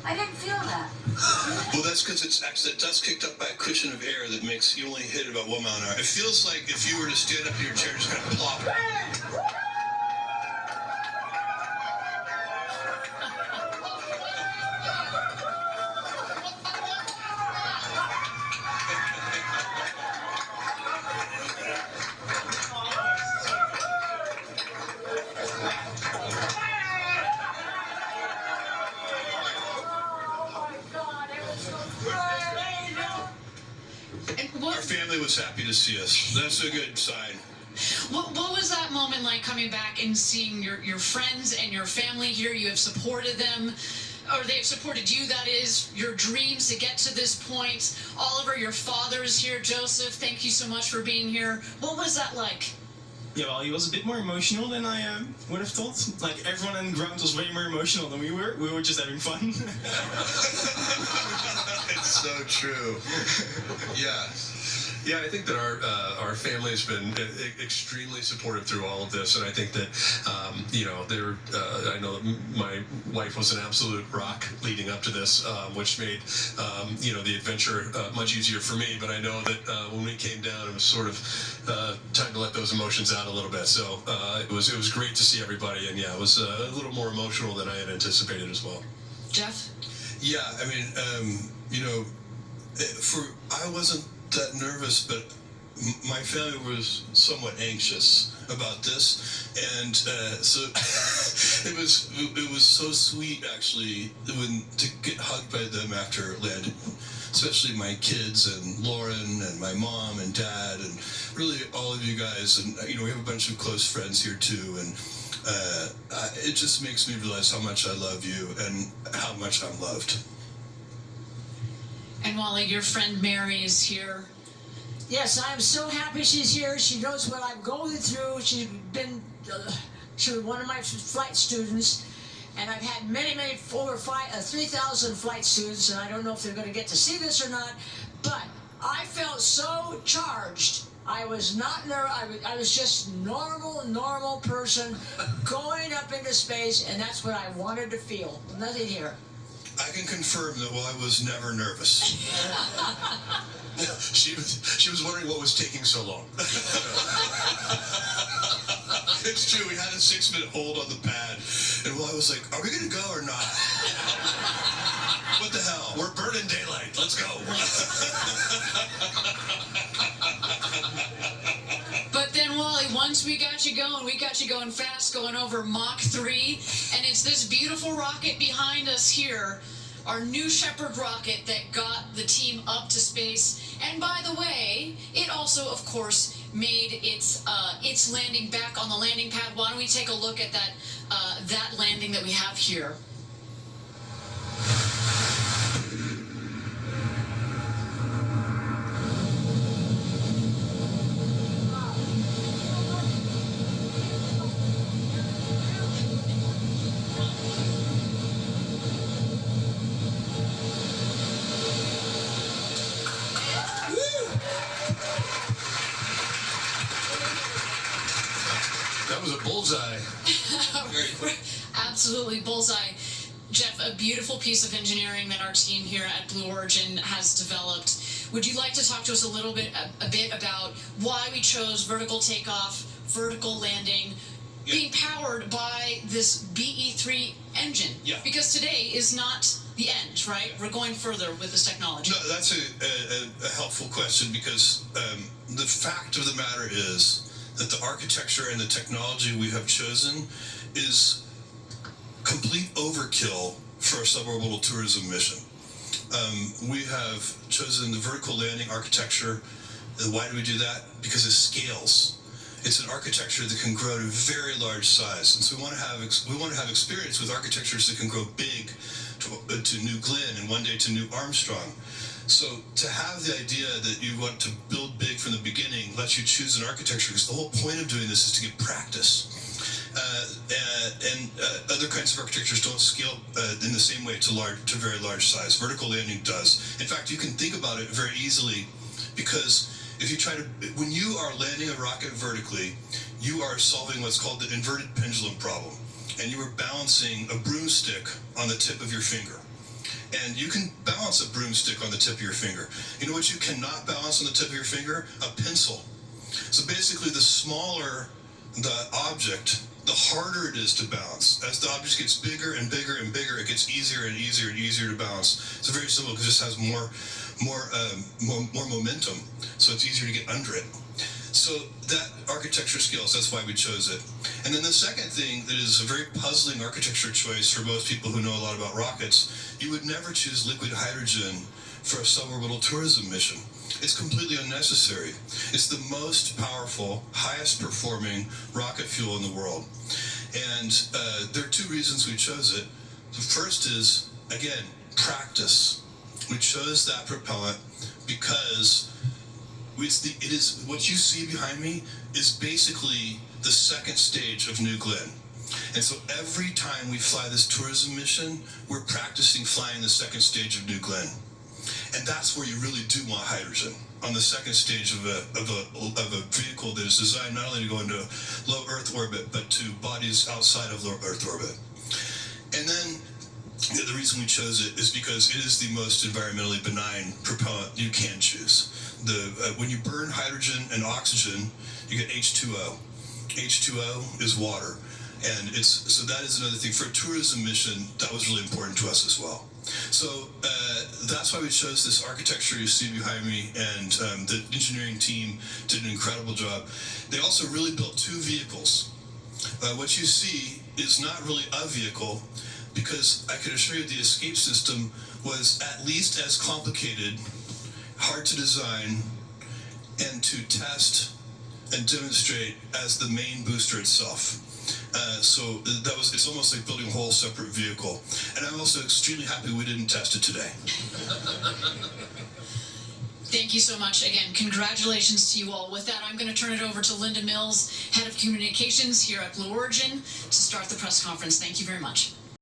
I didn't feel that. Well, that's because it's actually that dust kicked up by a cushion of air that makes you only hit about 1 mile an hour. It feels like if you were to stand up in your chair, just kind of plop. Our family was happy to see us. That's a good sign. What was that moment like, coming back and seeing your friends and your family here? You have supported them, or they have supported you, that is, your dreams to get to this point. Oliver, your father is here. Joseph, thank you so much for being here. What was that like? Yeah, well, he was a bit more emotional than I would have thought. Like, everyone on the ground was way more emotional than we were. We were just having fun. It's so true. Yeah. Yeah, I think that our family has been extremely supportive through all of this, and I think that I know that my wife was an absolute rock leading up to this, which made the adventure much easier for me. But I know that when we came down, it was sort of time to let those emotions out a little bit. So it was great to see everybody, and yeah, it was a little more emotional than I had anticipated as well. Jeff? Yeah, I mean, I wasn't that nervous, but my family was somewhat anxious about this, and so it was so sweet actually to get hugged by them after it landed, especially my kids and Lauren and my mom and dad and really all of you guys, and we have a bunch of close friends here too, and it just makes me realize how much I love you and how much I'm loved. And Wally, your friend Mary is here. Yes, I'm so happy she's here. She knows what I'm going through. She was one of my flight students, and I've had many, over 3,000 flight students, and I don't know if they're going to get to see this or not, but I felt so charged. I was not nervous. I was just normal person going up into space, and that's what I wanted to feel. Nothing here. I can confirm that I was never nervous. She was wondering what was taking so long. It's true. We had a 6-minute hold on the pad, and I was like, "Are we going to go or not?" What the hell? We're burning daylight. Let's go. But then, Wally, once we got you going fast, going over Mach 3, and it's this beautiful rocket behind us here, our New Shepard rocket that got the team up to space. And by the way, it also, of course, made its landing back on the landing pad. Why don't we take a look at that landing that we have here? That was a bullseye. Absolutely bullseye. Jeff, a beautiful piece of engineering that our team here at Blue Origin has developed. Would you like to talk to us a bit about why we chose vertical takeoff, vertical landing, being powered by this BE3 engine? Yeah. Because today is not the end, right? We're going further with this technology. No, that's a helpful question, because the fact of the matter is that the architecture and the technology we have chosen is complete overkill for a suborbital tourism mission. We have chosen the vertical landing architecture. Why do we do that? Because it scales. It's an architecture that can grow to very large size, and so we want to have experience with architectures that can grow big to New Glenn and one day to New Armstrong. So to have the idea that you want to build big from the beginning lets you choose an architecture, because the whole point of doing this is to get practice. And other kinds of architectures don't scale in the same way to very large size. Vertical landing does. In fact, you can think about it very easily, because if you when you are landing a rocket vertically, you are solving what's called the inverted pendulum problem, and you are balancing a broomstick on the tip of your finger. And you can balance a broomstick on the tip of your finger. You know what you cannot balance on the tip of your finger? A pencil. So basically, the smaller the object, the harder it is to balance. As the object gets bigger and bigger and bigger, it gets easier and easier and easier to balance. It's very simple because it just has more momentum, so it's easier to get under it. So that architecture skills, that's why we chose it. And then the second thing that is a very puzzling architecture choice for most people who know a lot about rockets, you would never choose liquid hydrogen for a suborbital tourism mission. It's completely unnecessary. It's the most powerful, highest performing rocket fuel in the world. And there are two reasons we chose it. The first is, again, practice. We chose that propellant because it is what you see behind me is basically the second stage of New Glenn. And so every time we fly this tourism mission, we're practicing flying the second stage of New Glenn. And that's where you really do want hydrogen, on the second stage of a vehicle that is designed not only to go into low Earth orbit, but to bodies outside of low Earth orbit. And then the reason we chose it is because it is the most environmentally benign propellant you can choose. When you burn hydrogen and oxygen, you get H2O. H2O is water. And so that is another thing. For a tourism mission, that was really important to us as well. So that's why we chose this architecture you see behind me, and the engineering team did an incredible job. They also really built two vehicles. What you see is not really a vehicle, because I can assure you the escape system was at least as complicated, hard to design, and to test and demonstrate as the main booster itself. So it's almost like building a whole separate vehicle. And I'm also extremely happy we didn't test it today. Thank you so much. Again, congratulations to you all. With that, I'm going to turn it over to Linda Mills, Head of Communications here at Blue Origin, to start the press conference. Thank you very much.